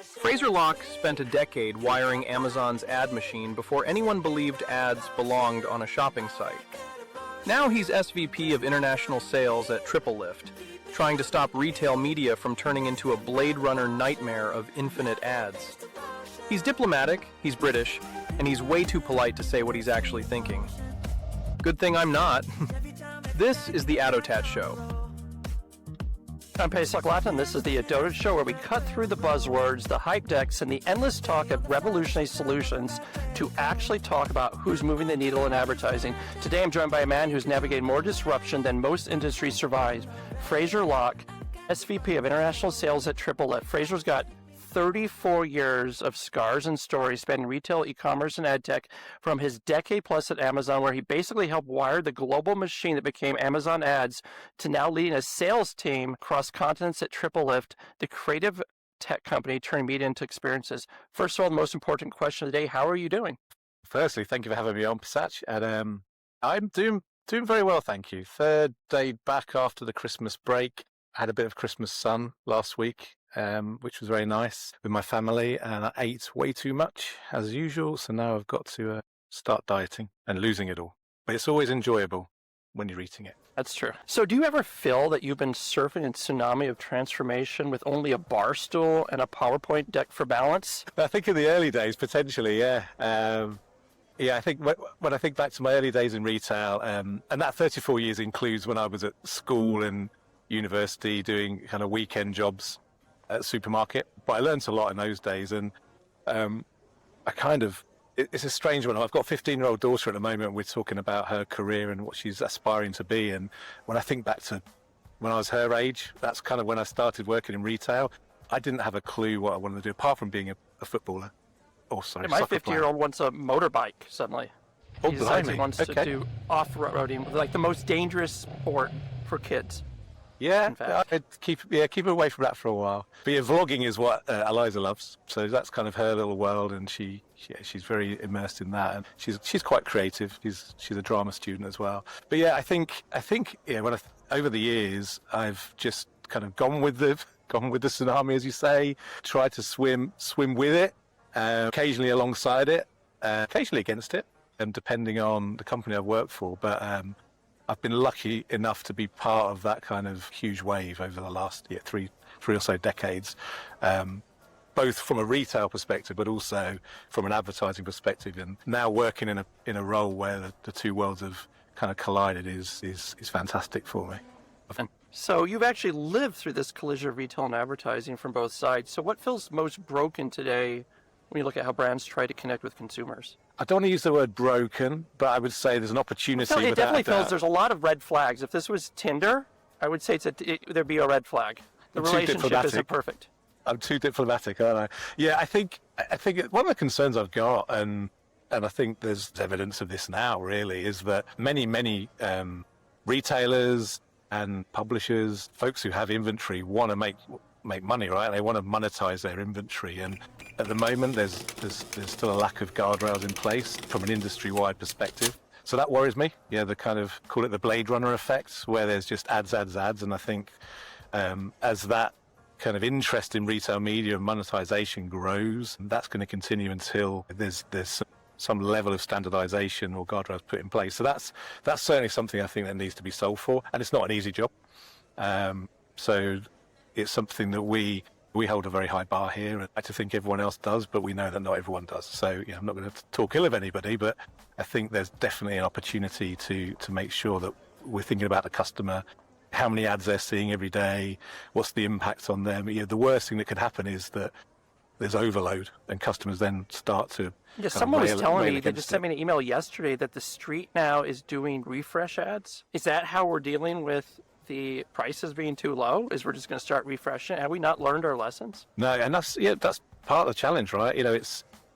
Frazer Locke spent a decade wiring Amazon's ad machine before anyone believed ads belonged on a shopping site. Now he's SVP of International Sales at TripleLift, trying to stop retail media from turning into a Blade Runner nightmare of infinite ads. He's diplomatic, he's British, and he's way too polite to say what he's actually thinking. Good thing I'm not. This is the ADOTAT Show. I'm Pesach Latin. This is the ADOTAT Show, where we cut through the buzzwords, the hype decks, and the endless talk of revolutionary solutions to actually talk about who's moving the needle in advertising. Today I'm joined by a man who's navigated more disruption than most industries survive, Frazer Locke, SVP of International Sales at TripleLift. Frazer's got 34 years of scars and stories spanning retail, e-commerce, and ad tech from his decade plus at Amazon, where he basically helped wire the global machine that became Amazon Ads, to now leading a sales team across continents at TripleLift, the creative tech company turning media into experiences. First of all, the most important question of the day, how are you doing? Firstly, thank you for having me on, Pesach. And I'm doing very well, thank you. Third day back after the Christmas break. I had a bit of Christmas sun last week, which was very nice with my family, and I ate way too much as usual, so now I've got to start dieting and losing it all. But it's always enjoyable when you're eating it. That's true. So do you ever feel that you've been surfing a tsunami of transformation with only a bar stool and a PowerPoint deck for balance? I think in the early days, potentially, yeah. I think when I think back to my early days in retail, and that 34 years includes when I was at school and university doing kind of weekend jobs at a supermarket, but I learned a lot in those days, and it's a strange one. I've got a 15-year-old daughter at the moment. We're talking about her career and what she's aspiring to be, and when I think back to when I was her age, that's kind of when I started working in retail. I didn't have a clue what I wanted to do apart from being a footballer. My 50-year-old wants a motorbike suddenly. He decides he wants to do off-roading, like the most dangerous sport for kids. Yeah, I'd keep it away from that for a while. But yeah, vlogging is what Eliza loves, so that's kind of her little world, and she's very immersed in that, and she's quite creative. She's a drama student as well. But yeah, I think over the years I've just kind of gone with the tsunami, as you say, tried to swim with it, occasionally alongside it, occasionally against it, and depending on the company I've worked for, but. I've been lucky enough to be part of that kind of huge wave over the last three or so decades, both from a retail perspective, but also from an advertising perspective. And now working in a role where the two worlds have kind of collided is fantastic for me. So you've actually lived through this collision of retail and advertising from both sides. So what feels most broken today when you look at how brands try to connect with consumers? I don't want to use the word broken, but I would say there's an opportunity. It definitely feels there's a lot of red flags. If this was Tinder, I would say there'd be a red flag. The relationship isn't perfect. I'm too diplomatic, aren't I? Yeah, I think one of the concerns I've got, and I think there's evidence of this now, really, is that many retailers and publishers, folks who have inventory, want to make money, right? They want to monetize their inventory, and at the moment there's still a lack of guardrails in place from an industry-wide perspective. So that worries me. Yeah, the kind of, call it the Blade Runner effect, where there's just ads, and I think as that kind of interest in retail media and monetization grows, that's going to continue until there's some level of standardization or guardrails put in place. So that's certainly something I think that needs to be solved for, and it's not an easy job. So it's something that we hold a very high bar here, and I like to think everyone else does, but we know that not everyone does. So I'm not going to talk ill of anybody, but I think there's definitely an opportunity to make sure that we're thinking about the customer, how many ads they're seeing every day, what's the impact on them. The worst thing that could happen is that there's overload, and customers then start to. Yeah, someone was telling me, they just sent me an email yesterday that the street now is doing refresh ads. Is that how we're dealing with the prices being too low? Is we're just going to start refreshing? Have we not learned our lessons? No, and that's part of the challenge, right?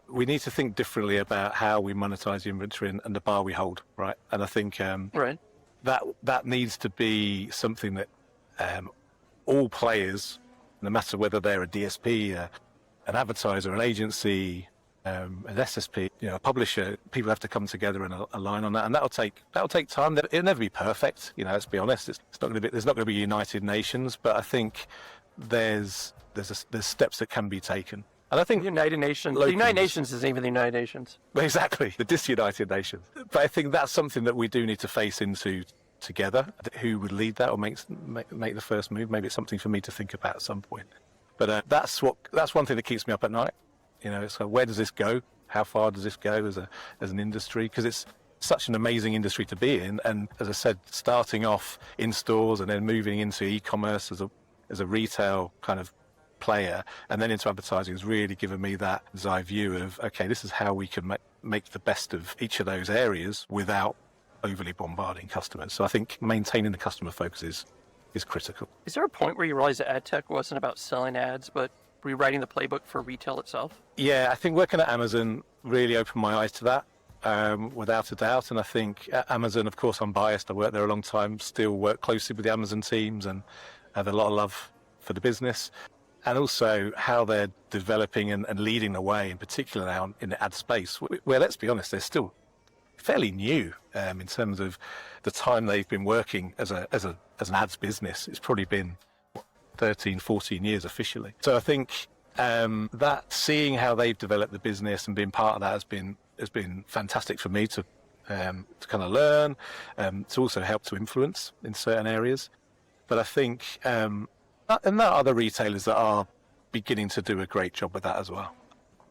We need to think differently about how we monetize the inventory and the bar we hold, right? And I think right. that needs to be something that all players, no matter whether they're a DSP, an advertiser, an agency, an SSP, a publisher, people have to come together and align on that, and that'll take time. It'll never be perfect, let's be honest. There's not going to be United Nations, but I think there's steps that can be taken. And I think The United Nations isn't even the United Nations. exactly the disunited nations. But I think that's something that we do need to face into together. Who would lead that or make the first move? Maybe it's something for me to think about at some point. But that's one thing that keeps me up at night. So where does this go? How far does this go as an industry? Because it's such an amazing industry to be in. And as I said, starting off in stores and then moving into e-commerce as a retail kind of player and then into advertising has really given me that eye view of, okay, this is how we can make the best of each of those areas without overly bombarding customers. So I think maintaining the customer focus is critical. Is there a point where you realized that ad tech wasn't about selling ads, but rewriting the playbook for retail itself? Yeah, I think working at Amazon really opened my eyes to that, without a doubt. And I think at Amazon, of course, I'm biased. I worked there a long time, still work closely with the Amazon teams and have a lot of love for the business. And also how they're developing and leading the way, in particular now in the ad space, where, let's be honest, they're still fairly new in terms of the time they've been working as an ads business. It's probably been 13, 14 years officially. So I think that seeing how they've developed the business and being part of that has been fantastic for me to kind of learn, to also help to influence in certain areas. But I think and there are other retailers that are beginning to do a great job with that as well.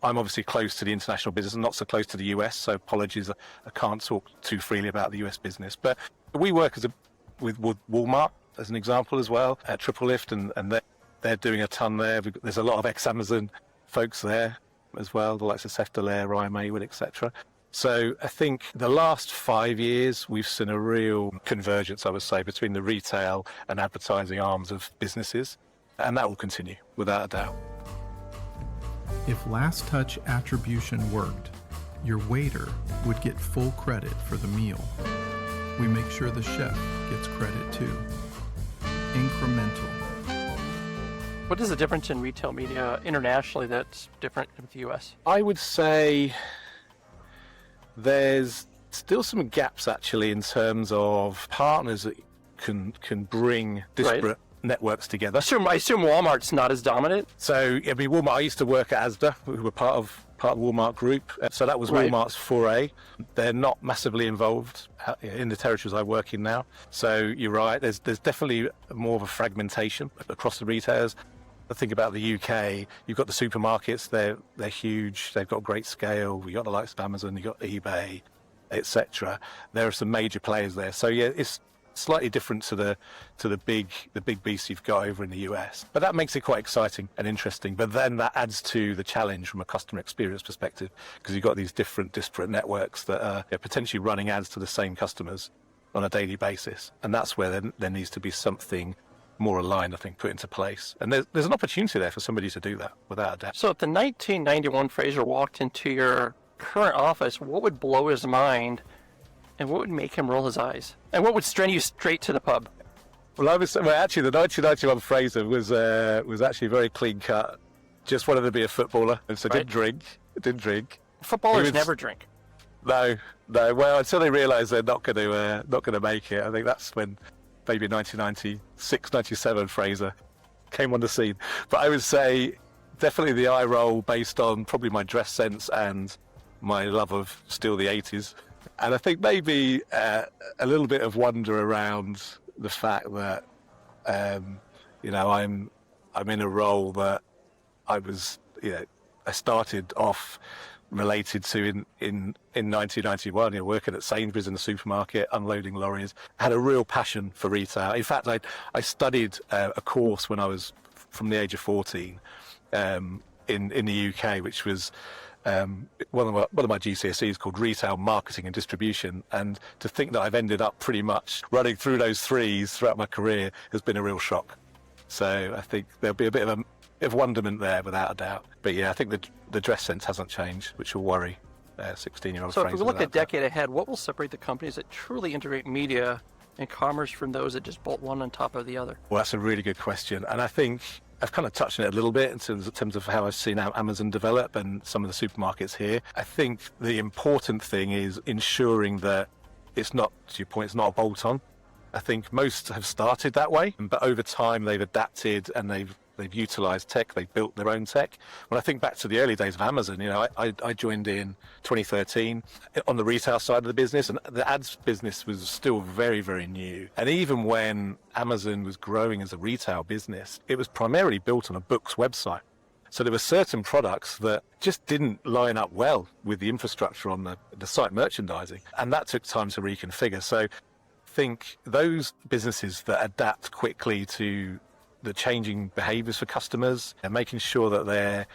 I'm obviously close to the international business and not so close to the US, so apologies, I can't talk too freely about the US business. But we work with Walmart as an example as well at TripleLift, and they're doing a ton there. There's a lot of ex-Amazon folks there as well, the likes of Seth Dallaire, Ryan Maywood, etc. So I think the last 5 years, we've seen a real convergence, I would say, between the retail and advertising arms of businesses. And that will continue, without a doubt. If last touch attribution worked, your waiter would get full credit for the meal. We make sure the chef gets credit too. Incremental. What is the difference in retail media internationally that's different with the US? I would say there's still some gaps actually in terms of partners that can bring disparate networks together. I assume Walmart's not as dominant. So Walmart. I used to work at Asda, who were part of the Walmart group. So that was Walmart's foray. They're not massively involved in the territories I work in now. So you're right. There's definitely more of a fragmentation across the retailers. I think about the UK, you've got the supermarkets, they're huge, they've got great scale, you've got the likes of Amazon, you've got eBay, etc. There are some major players there. So yeah, it's slightly different to the big beasts you've got over in the US. But that makes it quite exciting and interesting. But then that adds to the challenge from a customer experience perspective, because you've got these different disparate networks that are potentially running ads to the same customers on a daily basis. And that's where there needs to be something more aligned, I think, put into place. And there's an opportunity there for somebody to do that, without a doubt. So if the 1991 Frazer walked into your current office, what would blow his mind and what would make him roll his eyes? And what would send you straight to the pub? Well, actually, the 1991 Frazer was actually very clean cut. Just wanted to be a footballer, and so didn't drink. Footballers never drink. No. Well, until they realise they're not going to make it. I think that's when maybe 1996, 97 Frazer came on the scene. But I would say definitely the eye roll based on probably my dress sense and my love of still the 80s. And I think maybe a little bit of wonder around the fact that, I'm in a role that I was, I started off related to in 1991, working at Sainsbury's in the supermarket, unloading lorries. I had a real passion for retail. In fact, I studied a course when I was from the age of 14 in the UK, which was one of my GCSEs called Retail Marketing and Distribution. And to think that I've ended up pretty much running through those threes throughout my career has been a real shock. So I think there'll be a bit of wonderment there, without a doubt. But yeah, I think the dress sense hasn't changed, which will worry 16-year-old So Frazer. if we look a decade ahead, what will separate the companies that truly integrate media and commerce from those that just bolt one on top of the other? Well, that's a really good question. And I think I've kind of touched on it a little bit in terms of how I've seen Amazon develop and some of the supermarkets here. I think the important thing is ensuring that it's not, to your point, it's not a bolt-on. I think most have started that way, but over time they've adapted and they've they've utilized tech, they've built their own tech. When I think back to the early days of Amazon, I joined in 2013 on the retail side of the business, and the ads business was still very, very new. And even when Amazon was growing as a retail business, it was primarily built on a books website. So there were certain products that just didn't line up well with the infrastructure on the site merchandising, and that took time to reconfigure. So I think those businesses that adapt quickly to the changing behaviors for customers and making sure that they're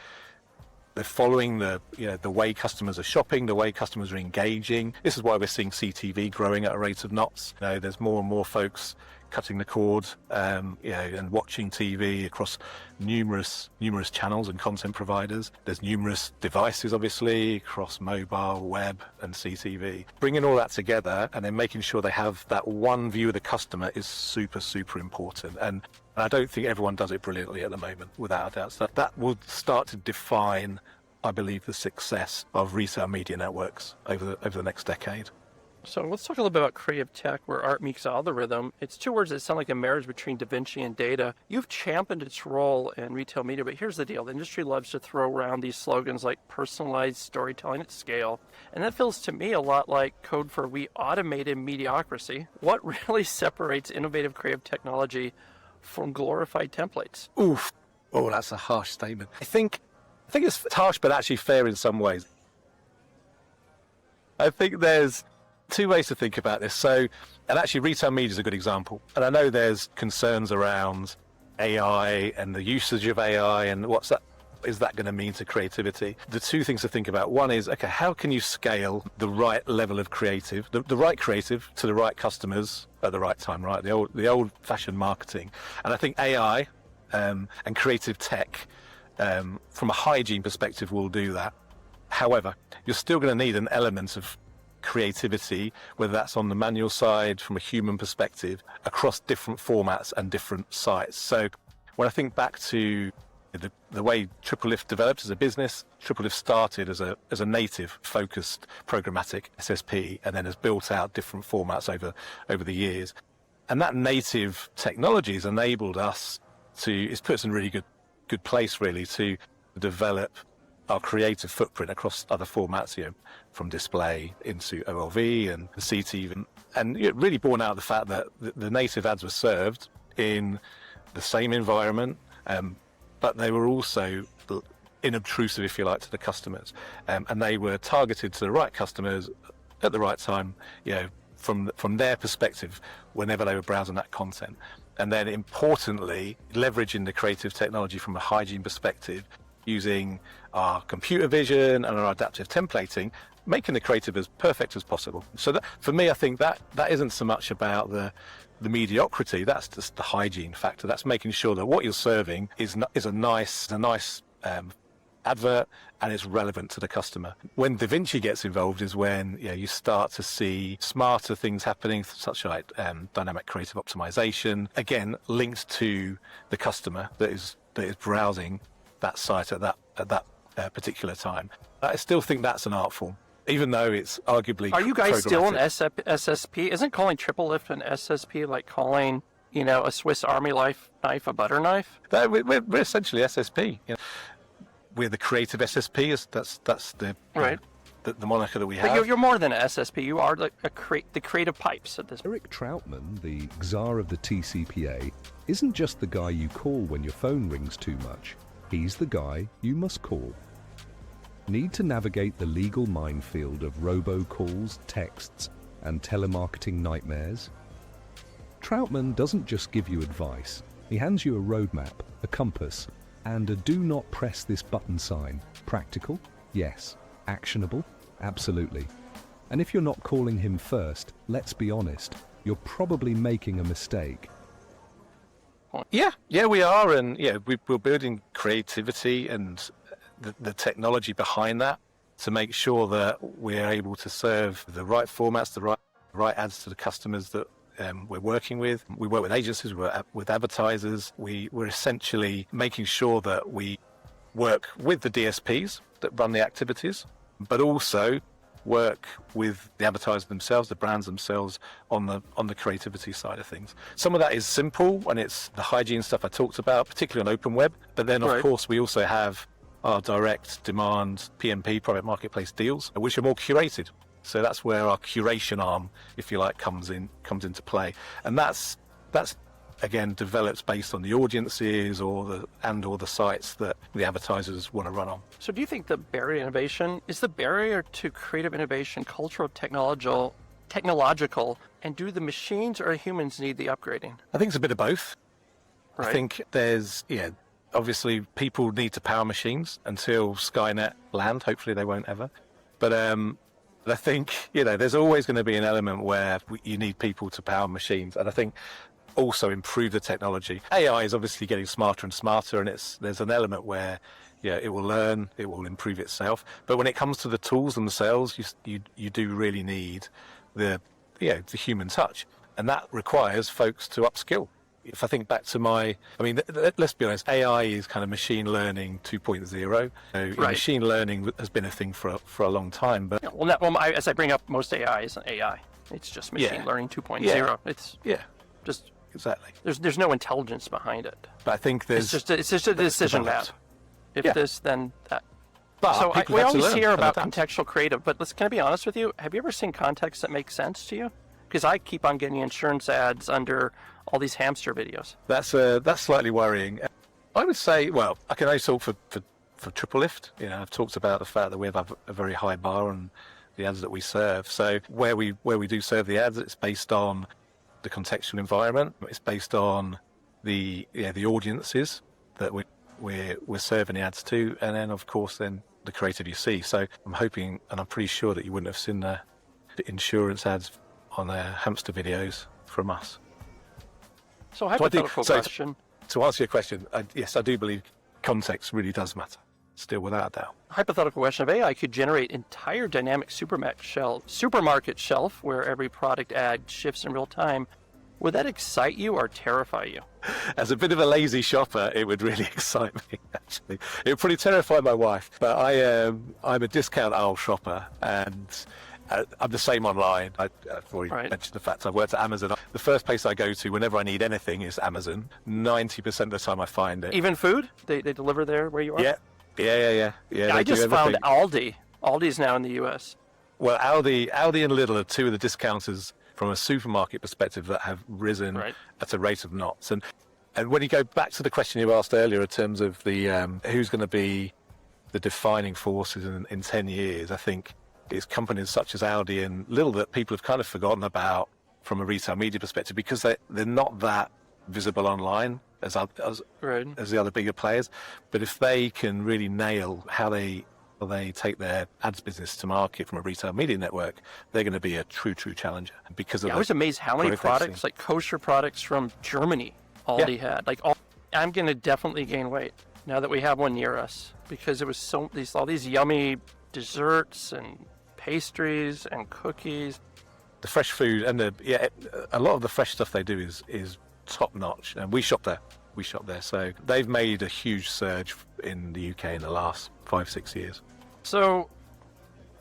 following the way customers are shopping, the way customers are engaging. This is why we're seeing CTV growing at a rate of knots. There's more and more folks cutting the cord, and watching TV across numerous channels and content providers. There's numerous devices, obviously, across mobile, web, and CTV. Bringing all that together and then making sure they have that one view of the customer is super, super important. And I don't think everyone does it brilliantly at the moment, without a doubt. So that will start to define, I believe, the success of retail media networks over the next decade. So let's talk a little bit about creative tech, where art meets algorithm. It's two words that sound like a marriage between Da Vinci and data. You've championed its role in retail media, but here's the deal. The industry loves to throw around these slogans like personalized storytelling at scale. And that feels to me a lot like code for we automated mediocrity. What really separates innovative creative technology from glorified templates? Oof. Oh, that's a harsh statement. I think it's harsh, but actually fair in some ways. I think there's two ways to think about this. And actually retail media is a good example. And I know there's concerns around AI and the usage of AI and is that going to mean to creativity? The two things to think about. One is, okay, how can you scale the right level of creative, the right creative to the right customers at the right time, right? The old-fashioned marketing. And I think AI and creative tech, from a hygiene perspective, will do that. However, you're still going to need an element of creativity, whether that's on the manual side, from a human perspective, across different formats and different sites. So when I think back to the way TripleLift developed as a business, TripleLift started as a native focused programmatic SSP and then has built out different formats over the years. And that native technology has enabled us it's put us in a really good place really to develop our creative footprint across other formats, from display into OLV and CTV, and really borne out the fact that the native ads were served in the same environment, but they were also inobtrusive, if you like, to the customers, and they were targeted to the right customers at the right time, from their perspective, whenever they were browsing that content. And then importantly, leveraging the creative technology from a hygiene perspective, using our computer vision and our adaptive templating, making the creative as perfect as possible. So that, for me, I think that isn't so much about the mediocrity. That's just the hygiene factor. That's making sure that what you're serving is a nice advert and it's relevant to the customer. When Da Vinci gets involved is when you start to see smarter things happening, such like dynamic creative optimization, again linked to the customer that is browsing that site at that particular time. I still think that's an art form, even though it's arguably. Are you guys still an SSP? Isn't calling TripleLift an SSP like calling a Swiss Army knife a butter knife? We're essentially SSP. We're the creative SSP. That's the right. The moniker that we have. But you're more than an SSP. You are the creative pipes at this. Eric Troutman, the czar of the TCPA, isn't just the guy you call when your phone rings too much. He's the guy you must call. Need to navigate the legal minefield of robocalls, texts, and telemarketing nightmares? Troutman doesn't just give you advice. He hands you a roadmap, a compass, and a do not press this button sign. Practical? Yes. Actionable? Absolutely. And if you're not calling him first, let's be honest, you're probably making a mistake. Yeah, we are, and we're building creativity and the technology behind that to make sure that we're able to serve the right formats, the right ads to the customers that we're working with. We work with agencies, we work with advertisers. We're essentially making sure that we work with the DSPs that run the activities, but also work with the advertisers themselves, the brands themselves, on the creativity side of things. Some of that is simple, and it's the hygiene stuff I talked about, particularly on open web. But then, of course, we also have our direct demand PMP, private marketplace deals, which are more curated. So that's where our curation arm, if you like, comes into play, and that's again developed based on the audiences or the sites that the advertisers want to run on. So do you think the barrier to innovation is the barrier to creative innovation cultural, technological, and do the machines or humans need the upgrading? I think it's a bit of both. Right. I think there's obviously people need to power machines until Skynet land. Hopefully they won't ever. But I think there's always going to be an element where you need people to power machines, and I think also improve the technology. AI is obviously getting smarter and smarter, and there's an element where it will learn, it will improve itself. But when it comes to the tools themselves, you do really need the human touch, and that requires folks to upskill. If I think back to let's be honest, AI is kind of machine learning 2.0. Machine learning has been a thing for a long time, but as I bring up, most AI isn't AI. It's just machine learning 2.0. Yeah. It's just exactly. There's no intelligence behind it. But I think it's just a decision map. If this, then that. But so we always hear about adapt. contextual creative, but can I be honest with you? Have you ever seen context that makes sense to you? Because I keep on getting insurance ads under all these hamster videos. That's slightly worrying. I would say, well, I can only talk for TripleLift. I've talked about the fact that we have a very high bar on the ads that we serve. So where we do serve the ads, it's based on the contextual environment. It's based on the audiences that we're serving the ads to, and then of course the creative you see. So I'm hoping, and I'm pretty sure that you wouldn't have seen the insurance ads on their hamster videos from us. So hypothetical question. To answer your question, yes, I do believe context really does matter, still, without a doubt. Hypothetical question: if AI could generate entire dynamic supermarket shelf where every product ad shifts in real time, would that excite you or terrify you? As a bit of a lazy shopper, it would really excite me, actually. It would probably terrify my wife, but I'm a discount aisle shopper, and I'm the same online. I've already mentioned the fact I've worked at Amazon. The first place I go to whenever I need anything is Amazon. 90% of the time I find it. Even food? They deliver there where you are? Yeah. I just found Aldi. Aldi's now in the U.S. Well, Aldi and Lidl are two of the discounters from a supermarket perspective that have risen at a rate of knots. And when you go back to the question you asked earlier in terms of the who's going to be the defining forces in 10 years, I think it's companies such as Aldi and Lidl that people have kind of forgotten about from a retail media perspective, because they're not that visible online as the other bigger players. But if they can really nail how they take their ads business to market from a retail media network, they're going to be a true challenger. Because of I was amazed how many products, like kosher products from Germany, Aldi had. I'm going to definitely gain weight now that we have one near us, because it was all these yummy desserts and pastries and cookies. The fresh food and a lot of the fresh stuff they do is top notch, and we shop there. So they've made a huge surge in the UK in the last 5-6 years. So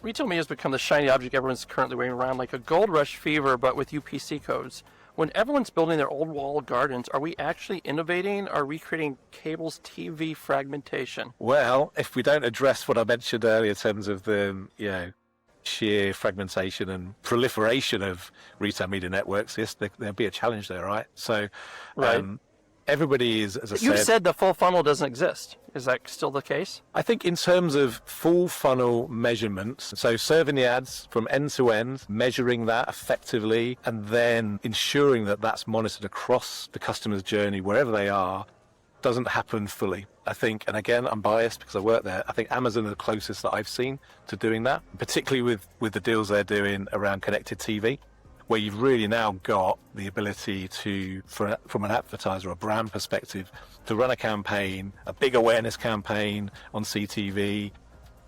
retail media has become the shiny object everyone's currently waving around, like a gold rush fever, but with UPC codes. When everyone's building their old walled gardens, are we actually innovating? Are we creating cable's TV fragmentation? Well, if we don't address what I mentioned earlier in terms of the sheer fragmentation and proliferation of retail media networks, yes, there'll be a challenge there, right? So everybody is, as I said... You said the full funnel doesn't exist. Is that still the case? I think in terms of full funnel measurements, so serving the ads from end to end, measuring that effectively, and then ensuring that that's monitored across the customer's journey, wherever they are, doesn't happen fully. I think, and again, I'm biased because I work there, I think Amazon are the closest that I've seen to doing that, particularly with the deals they're doing around connected TV, where you've really now got the ability to, from an advertiser or brand perspective, to run a campaign, a big awareness campaign on CTV,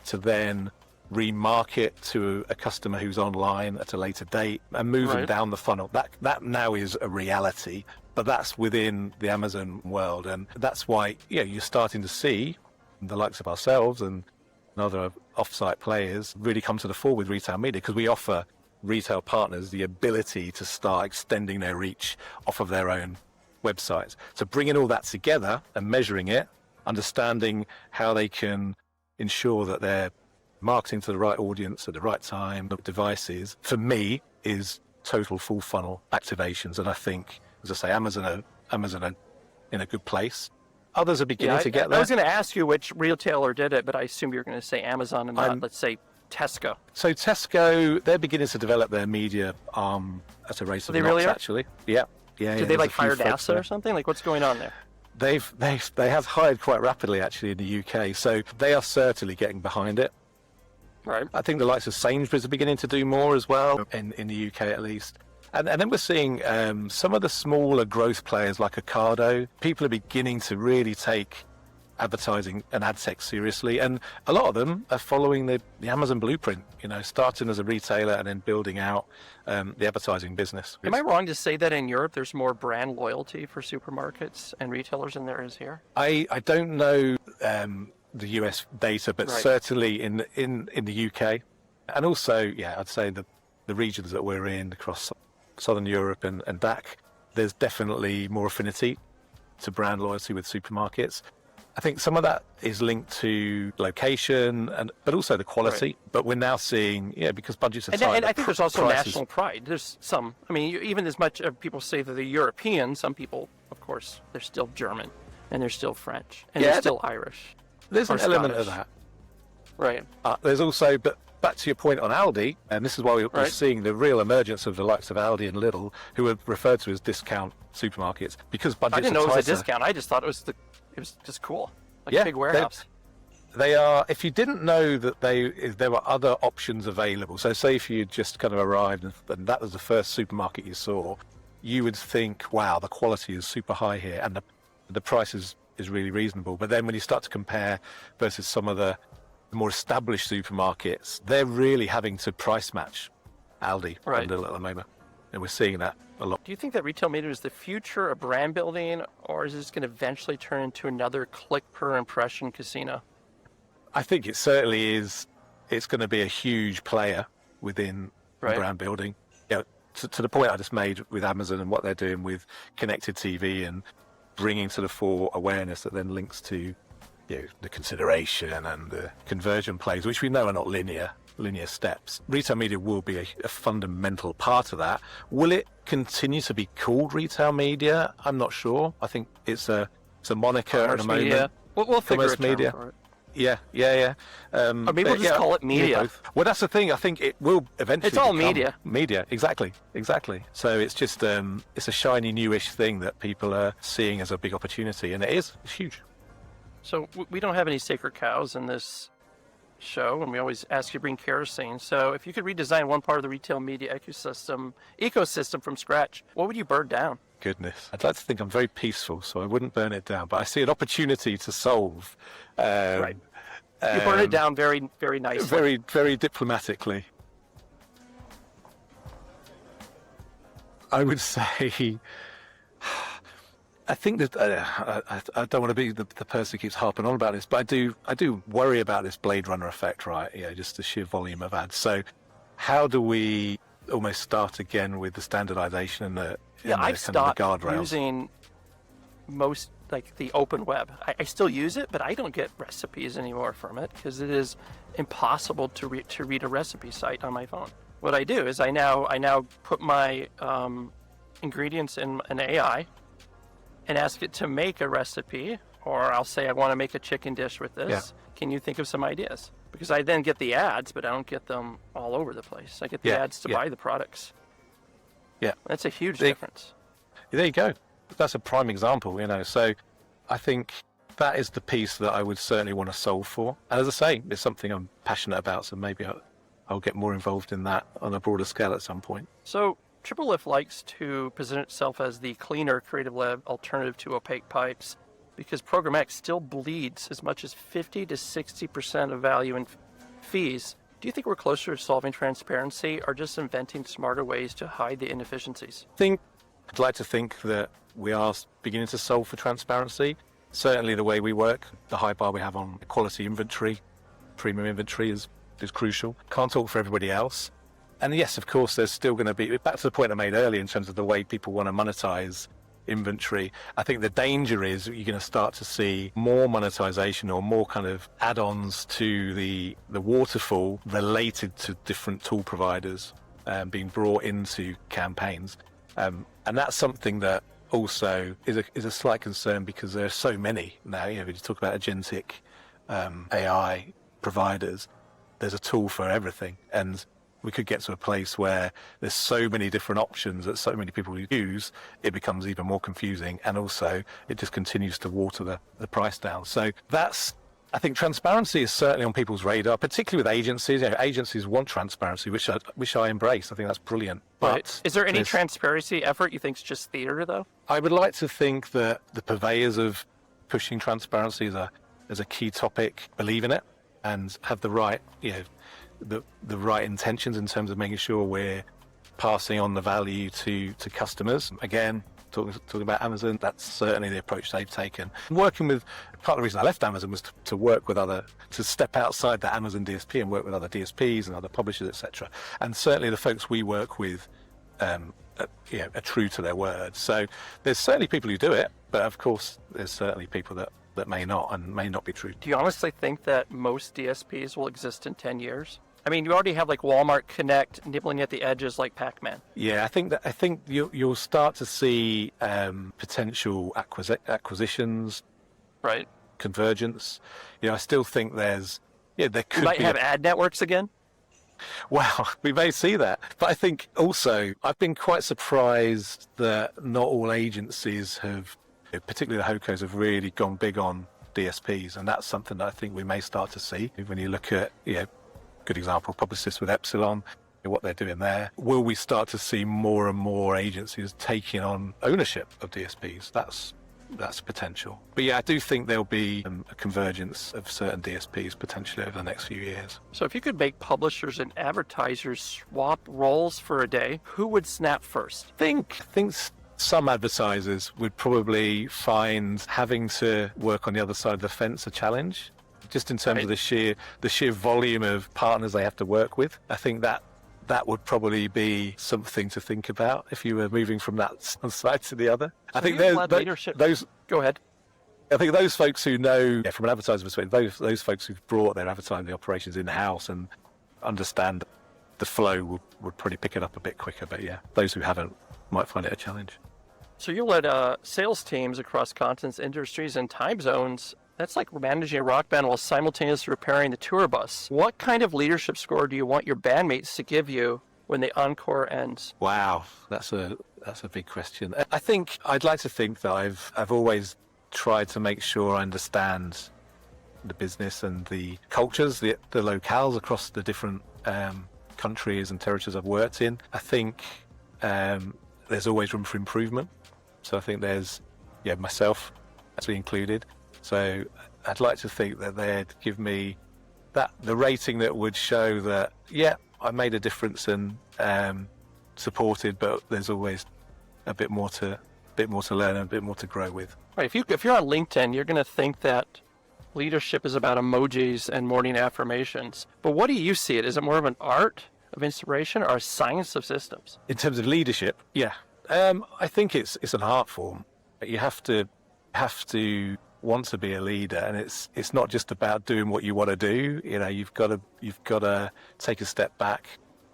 to then remarket to a customer who's online at a later date and move them down the funnel. That now is a reality, but that's within the Amazon world, and that's why you're starting to see the likes of ourselves and other off-site players really come to the fore with retail media, because we offer retail partners the ability to start extending their reach off of their own websites. So bringing all that together and measuring it, understanding how they can ensure that they're marketing to the right audience at the right time, the devices, for me, is total full funnel activations. And I think, as I say, Amazon are in a good place. Others are beginning to get there. I was going to ask you which retailer did it, but I assume you're going to say Amazon and not, let's say, Tesco. So Tesco, they're beginning to develop their media arm at a rate of knots, really actually. Yeah. Did they like hire NASA or something? Like, what's going on there? They have hired quite rapidly, actually, in the UK. So they are certainly getting behind it. Right. I think the likes of Sainsbury's are beginning to do more as well, in the UK at least. And then we're seeing some of the smaller growth players like Ocado. People are beginning to really take advertising and ad tech seriously, and a lot of them are following the Amazon blueprint, starting as a retailer and then building out the advertising business. Am I wrong to say that in Europe there's more brand loyalty for supermarkets and retailers than there is here? I don't know the US data, but certainly in the UK, and also, I'd say the regions that we're in across Southern Europe and DAC, there's definitely more affinity to brand loyalty with supermarkets. I think some of that is linked to location, but also the quality. Right. But we're now seeing, because budgets are tight. And I think there's also national pride. There's some, even as much as people say that they're European, some people, of course, they're still German, and they're still French, and they're still Irish. There's an element of that. Right. There's also, but back to your point on Aldi, and this is why we're seeing the real emergence of the likes of Aldi and Lidl, who are referred to as discount supermarkets, because budgets are tighter. I didn't know it was a discount. I just thought it was just cool, like a big warehouse. They are. If you didn't know that there were other options available, so say if you just kind of arrived and that was the first supermarket you saw, you would think, wow, the quality is super high here, and the price is really reasonable. But then when you start to compare versus some of the more established supermarkets, they're really having to price match Aldi and Lidl at the moment, and we're seeing that a lot. Do you think that retail media is the future of brand building, or is this going to eventually turn into another click per impression casino? I think it certainly is. It's going to be a huge player within brand building. To the point I just made with Amazon and what they're doing with connected TV and bringing to the fore awareness that then links to the consideration and the conversion plays, which we know are not linear steps. Retail media will be a fundamental part of that. Will it continue to be called retail media? I'm not sure. I think it's a moniker at the moment. Media. We'll figure a term for it. Yeah. Or maybe we'll just call it media. Well, that's the thing. I think it will eventually It's all become media. Exactly. So it's just it's a shiny newish thing that people are seeing as a big opportunity, and it's huge. So we don't have any sacred cows in this show, and we always ask you to bring kerosene. So if you could redesign one part of the retail media ecosystem from scratch, what would you burn down? Goodness, I'd like to think I'm very peaceful, so I wouldn't burn it down. But I see an opportunity to solve. You burn it down very, very nicely. Very, very diplomatically. I would say. I think that I don't want to be the person who keeps harping on about this, but I do worry about this Blade Runner effect, right? Just the sheer volume of ads. So, how do we almost start again with the standardization and the I've stopped the guardrails? Using most the open web. I still use it, but I don't get recipes anymore from it because it is impossible to read a recipe site on my phone. What I do is I now put my ingredients in an AI. And ask it to make a recipe, or I'll say I want to make a chicken dish with this. Yeah. Can you think of some ideas? Because I then get the ads, but I don't get them all over the place. I get the ads to buy the products. Yeah. That's a huge difference. There you go. That's a prime example, So I think that is the piece that I would certainly want to solve for. And as I say, it's something I'm passionate about, so maybe I'll get more involved in that on a broader scale at some point. So TripleLift likes to present itself as the cleaner creative-led alternative to opaque pipes because Programmatic still bleeds as much as 50 to 60% of value in fees. Do you think we're closer to solving transparency or just inventing smarter ways to hide the inefficiencies? I'd like to think that we are beginning to solve for transparency. Certainly the way we work, the high bar we have on quality inventory, premium inventory is crucial. Can't talk for everybody else. And yes, of course, there's still going to be, back to the point I made earlier in terms of the way people want to monetize inventory. I think the danger is you're going to start to see more monetization or more kind of add-ons to the waterfall related to different tool providers being brought into campaigns. And that's something that also is a slight concern because there are so many now. When you talk about agentic AI providers, there's a tool for everything. And we could get to a place where there's so many different options that so many people use, it becomes even more confusing, and also it just continues to water the price down. So I think transparency is certainly on people's radar, particularly with agencies. Agencies want transparency, which I embrace. I think that's brilliant. But right. Is there any transparency effort you think is just theater, though? I would like to think that the purveyors of pushing transparency as a key topic believe in it and have the right, the right intentions in terms of making sure we're passing on the value to customers. Again, talking about Amazon, that's certainly the approach they've taken. Working with, part of the reason I left Amazon was to work with to step outside the Amazon DSP and work with other DSPs and other publishers, etc. And certainly the folks we work with are true to their word. So there's certainly people who do it, but of course there's certainly people that may not and may not be true. Do you honestly think that most DSPs will exist in 10 years? I mean, you already have like Walmart Connect nibbling at the edges like Pac-Man. Yeah, I think you'll start to see potential acquisitions, right? Convergence. I still think there could you might be have ad networks again. Well, we may see that, but I think also I've been quite surprised that not all agencies have, particularly the HOCOs, have really gone big on DSPs, and that's something that I think we may start to see when you look at good example, Publicis with Epsilon, what they're doing there. Will we start to see more and more agencies taking on ownership of DSPs? That's potential. But yeah, I do think there'll be a convergence of certain DSPs potentially over the next few years. So if you could make publishers and advertisers swap roles for a day, who would snap first? I think some advertisers would probably find having to work on the other side of the fence a challenge. Just in terms of the sheer volume of partners they have to work with. I think that would probably be something to think about if you were moving from that side to the other. So I think those. Go ahead. I think those folks who know, from an advertiser perspective, those folks who've brought their advertising operations in-house and understand the flow would probably pick it up a bit quicker. But yeah, those who haven't might find it a challenge. So you led sales teams across continents, industries, and time zones. That's like managing a rock band while simultaneously repairing the tour bus. What kind of leadership score do you want your bandmates to give you when the encore ends? Wow, that's a big question. I think I'd like to think that I've always tried to make sure I understand the business and the cultures, the locales across the different countries and territories I've worked in. I think there's always room for improvement. So I think there's myself actually included. So I'd like to think that they'd give me the rating that would show that, I made a difference and supported, but there's always a bit more to learn and a bit more to grow with. Right. If you're on LinkedIn, you're going to think that leadership is about emojis and morning affirmations. But what do you see it? Is it more of an art of inspiration or a science of systems? In terms of leadership, I think it's an art form. You have to want to be a leader, and it's not just about doing what you want to do. You've got to take a step back.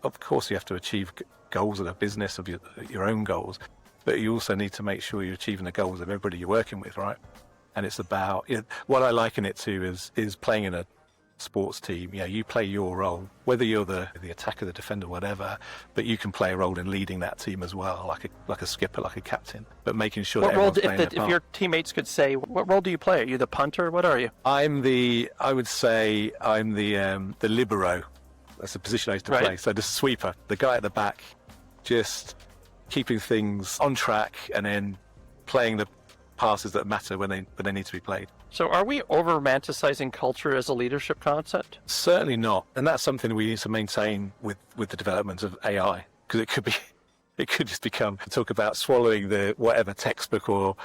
Of course, you have to achieve goals of a business, of your own goals, but you also need to make sure you're achieving the goals of everybody you're working with, right? And it's about what I liken it to is playing in a sports team. You play your role, whether you're the attacker, the defender, whatever, but you can play a role in leading that team as well, like a skipper, like a captain, but making sure that everyone's playing their part. If your teammates could say, what role do you play? Are you the punter? What are you? I would say I'm the libero. That's the position I used to play. So the sweeper, the guy at the back, just keeping things on track and then playing the passes that matter when they need to be played. So are we over-romanticizing culture as a leadership concept? Certainly not. And that's something we need to maintain with the development of AI, because it could be It could just become talk about swallowing the whatever textbook or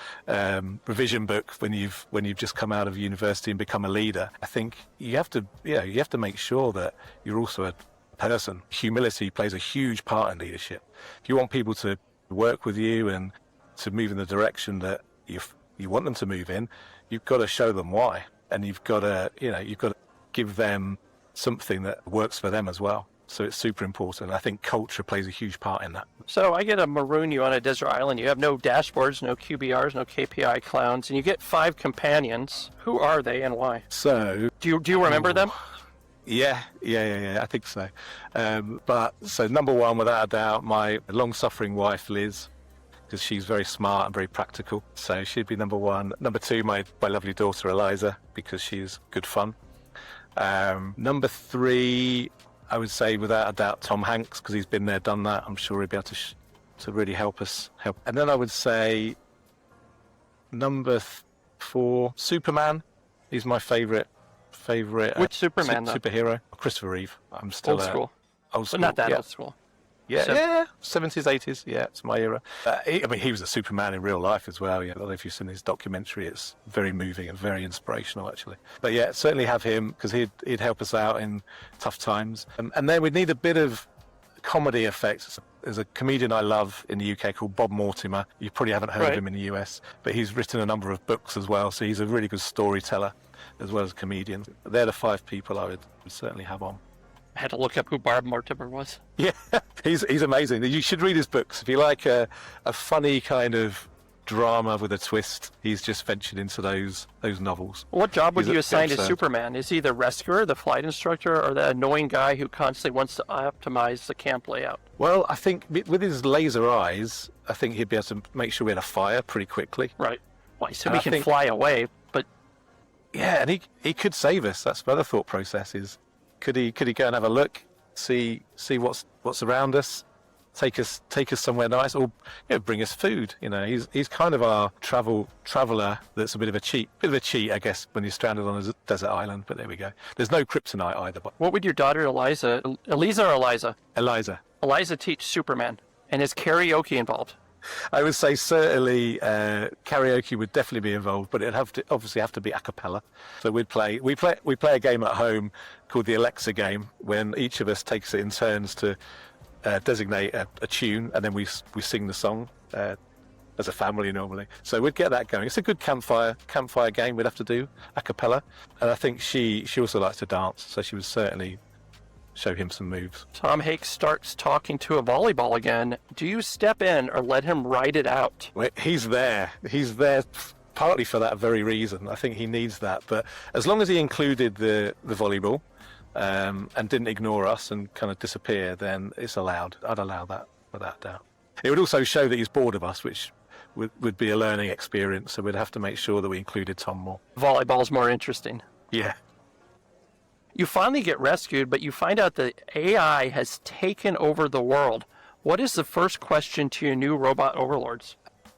revision book when you've just come out of university and become a leader. I think you have to make sure that you're also a person. Humility plays a huge part in leadership. If you want people to work with you and to move in the direction that you want them to move in, you've got to show them why, and you've got to give them something that works for them as well. So it's super important. I think culture plays a huge part in that. So I get to maroon you on a desert island. You have no dashboards, no QBRs, no KPI clowns, and you get 5 companions. Who are they and why? So Do you remember them? Yeah, I think so. But so number one, without a doubt, my long-suffering wife, Liz, because she's very smart and very practical. So she'd be number one. Number two, my lovely daughter, Eliza, because she's good fun. Number 3, I would say, without a doubt, Tom Hanks, because he's been there, done that. I'm sure he'd be able to really help us. And then I would say number 4, Superman. He's my favourite. Which Superman, though? Superhero. Christopher Reeve. I'm still Old school. Old school. But not that yeah. old school. Yeah, 70s, 80s. Yeah, it's my era. He was a Superman in real life as well. Yeah, I don't know if you've seen his documentary. It's very moving and very inspirational, actually. But yeah, certainly have him because he'd help us out in tough times. And then we'd need a bit of comedy effects. There's a comedian I love in the UK called Bob Mortimer. You probably haven't heard of him in the US, but he's written a number of books as well. So he's a really good storyteller as well as a comedian. They're the 5 people I would certainly have on. I had to look up who Bob Mortimer was. Yeah, he's amazing. You should read his books. If you like a funny kind of drama with a twist, he's just ventured into those novels. What job would you assign to Superman? Is he the rescuer, the flight instructor, or the annoying guy who constantly wants to optimize the camp layout? Well, I think with his laser eyes, I think he'd be able to make sure we had a fire pretty quickly. Right. Well, he said we can fly away, but... Yeah, and he could save us. That's the other thought process is, could he go and have a look, see what's around us, take us somewhere nice, or bring us food. He's kind of our traveller that's a bit of a cheat, I guess, when you're stranded on a desert island. But there we go. There's no kryptonite either. But what would your daughter Eliza or Eliza? Eliza teach Superman, and is karaoke involved? I would say certainly karaoke would definitely be involved, but it'd obviously have to be a cappella. So we play a game at home called the Alexa game, when each of us takes it in turns to designate a tune, and then we sing the song as a family normally. So we'd get that going. It's a good campfire game we'd have to do a cappella, and I think she also likes to dance, so she would certainly show him some moves. Tom Hanks starts talking to a volleyball again. Do you step in or let him ride it out? Well, he's there partly for that very reason. I think he needs that. But as long as he included the volleyball and didn't ignore us and kind of disappear, then it's allowed. I'd allow that without doubt. It would also show that he's bored of us, which would be a learning experience. So we'd have to make sure that we included Tom more. Volleyball's more interesting. Yeah. You finally get rescued, but you find out that AI has taken over the world. What is the first question to your new robot overlords?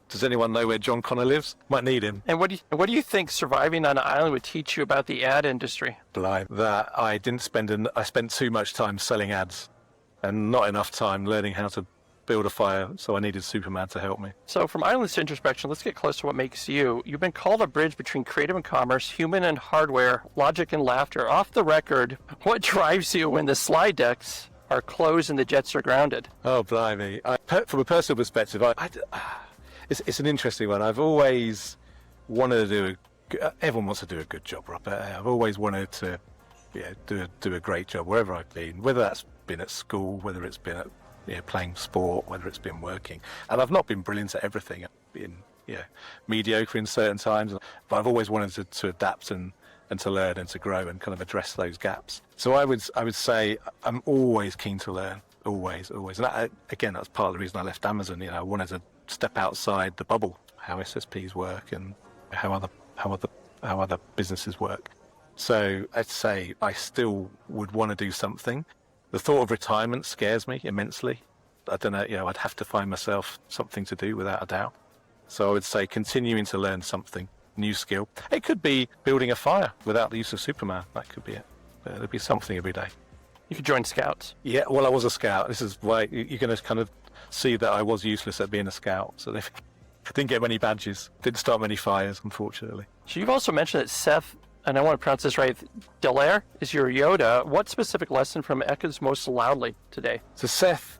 Does anyone know where John Connor lives? Might need him. And what do you think surviving on an island would teach you about the ad industry? That I spent too much time selling ads and not enough time learning how to build a fire, so I needed Superman to help me. So from islands to introspection, let's get close to what makes you. You've been called a bridge between creative and commerce, human and hardware, logic and laughter. Off the record, what drives you when the slide decks are closed and the jets are grounded? Oh, blimey. From a personal perspective, it's an interesting one. I've always wanted to everyone wants to do a good job, right? But I've always wanted to do a great job wherever I've been, whether that's been at school, whether it's been at playing sport, whether it's been working. And I've not been brilliant at everything. I've been mediocre in certain times, but I've always wanted to adapt and to learn and to grow and kind of address those gaps. So I would say I'm always keen to learn, always. And again, that's part of the reason I left Amazon. I wanted to step outside the bubble, how SSPs work and how other businesses work. So I'd say I still would want to do something. The thought of retirement scares me immensely. I don't know, I'd have to find myself something to do without a doubt. So I would say continuing to learn something, new skill. It could be building a fire without the use of Superman. That could be it. There'd be something every day. You could join Scouts. Yeah, well, I was a scout. This is why you're going to kind of see that I was useless at being a scout. So they didn't get many badges, didn't start many fires, unfortunately. So you've also mentioned that Seth, and I want to pronounce this right, Dallaire is your Yoda. What specific lesson from echoes most loudly today? So Seth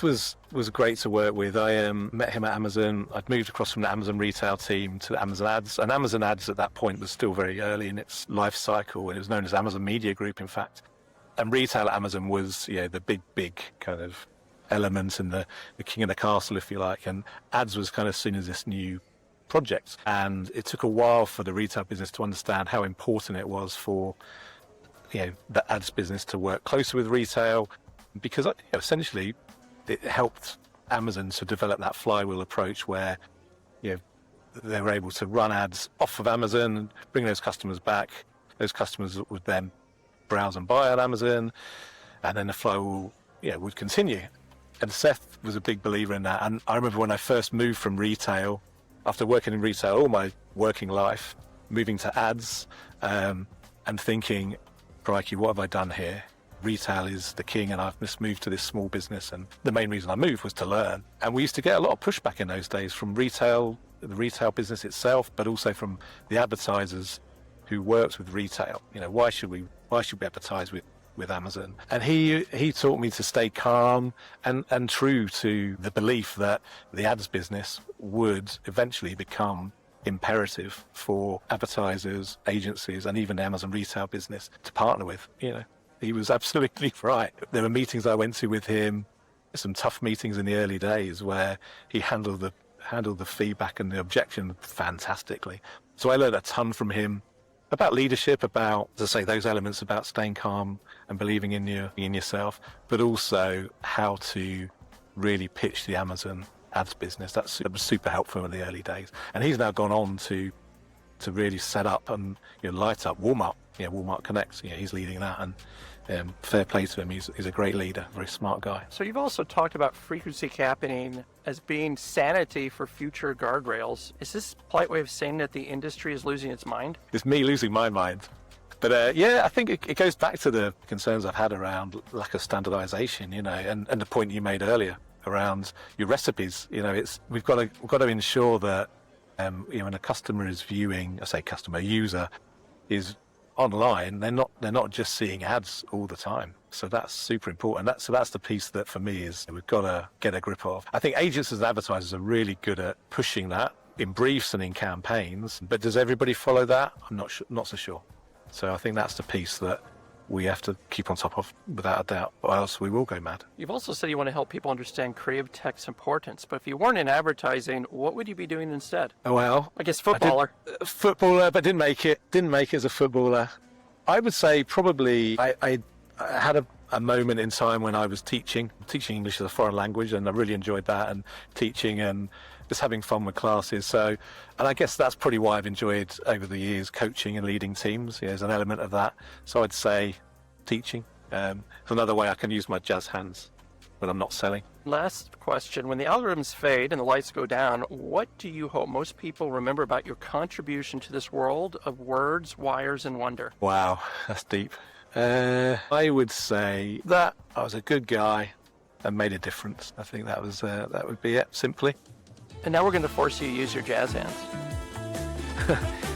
was great to work with. I met him at Amazon. I'd moved across from the Amazon retail team to Amazon Ads, and Amazon Ads at that point was still very early in its life cycle, and it was known as Amazon Media Group, in fact. And retail at Amazon was, the big kind of element and the king of the castle, if you like, and ads was kind of seen as this new project. And it took a while for the retail business to understand how important it was for the ads business to work closer with retail, because essentially it helped Amazon to develop that flywheel approach where they were able to run ads off of Amazon and bring those customers back. Those customers would then browse and buy at Amazon, and then the flywheel would continue. And Seth was a big believer in that. And I remember when I first moved from retail, after working in retail all my working life, moving to ads, and thinking, crikey, what have I done here? Retail is the king, and I've just moved to this small business. And the main reason I moved was to learn. And we used to get a lot of pushback in those days from retail, the retail business itself, but also from the advertisers who worked with retail. Why should we advertise with Amazon? And he taught me to stay calm and true to the belief that the ads business would eventually become imperative for advertisers, agencies, and even the Amazon retail business to partner with. He was absolutely right. There were meetings I went to with him, some tough meetings in the early days where he handled the feedback and the objection fantastically. So I learned a ton from him about leadership, about, as I say, those elements about staying calm and believing in yourself, but also how to really pitch the Amazon ads business. That was super helpful in the early days. And he's now gone on to really set up and light up Walmart. Walmart Connect. He's leading that, and fair play to him. He's a great leader, very smart guy. So you've also talked about frequency capping as being sanity for future guardrails. Is this a polite way of saying that the industry is losing its mind? It's me losing my mind. But I think it goes back to the concerns I've had around lack of standardization, and the point you made earlier around your recipes. We've got to ensure that when a customer is viewing, user is online, they're not just seeing ads all the time. So that's super important. That's the piece that for me is we've got to get a grip of. I think agencies and advertisers are really good at pushing that in briefs and in campaigns, but does everybody follow that? I'm not so sure. So I think that's the piece that we have to keep on top of without a doubt, or else we will go mad. You've also said you want to help people understand creative tech's importance, but if you weren't in advertising, what would you be doing instead? Oh, well, I guess footballer. Footballer, but didn't make it as a footballer. I would say probably I had a moment in time when I was teaching English as a foreign language, and I really enjoyed that, and teaching and just having fun with classes. So, and I guess that's probably why I've enjoyed over the years coaching and leading teams. There's an element of that. So I'd say teaching. It's another way I can use my jazz hands when I'm not selling. Last question. When the algorithms fade and the lights go down, what do you hope most people remember about your contribution to this world of words, wires, and wonder? Wow, that's deep. I would say that I was a good guy and made a difference. I think that would be it, simply. And now we're going to force you to use your jazz hands.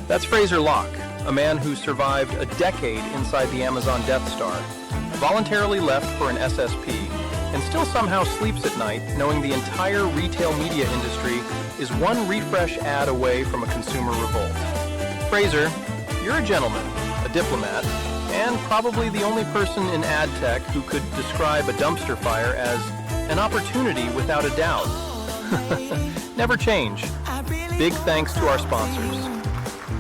That's Frazer Locke, a man who survived a decade inside the Amazon Death Star, voluntarily left for an SSP, and still somehow sleeps at night knowing the entire retail media industry is one refresh ad away from a consumer revolt. Frazer, you're a gentleman, a diplomat, and probably the only person in ad tech who could describe a dumpster fire as an opportunity without a doubt. Never change. Big thanks to our sponsors.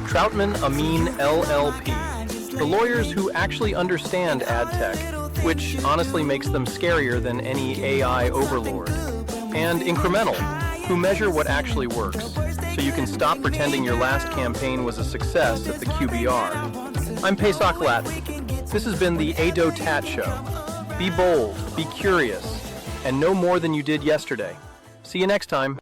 Troutman Amin LLP, the lawyers who actually understand ad tech, which honestly makes them scarier than any AI overlord. And Incremental, who measure what actually works, so you can stop pretending your last campaign was a success at the QBR. I'm Pesach Latin. This has been the ADOTAT Show. Be bold, be curious, and know more than you did yesterday. See you next time.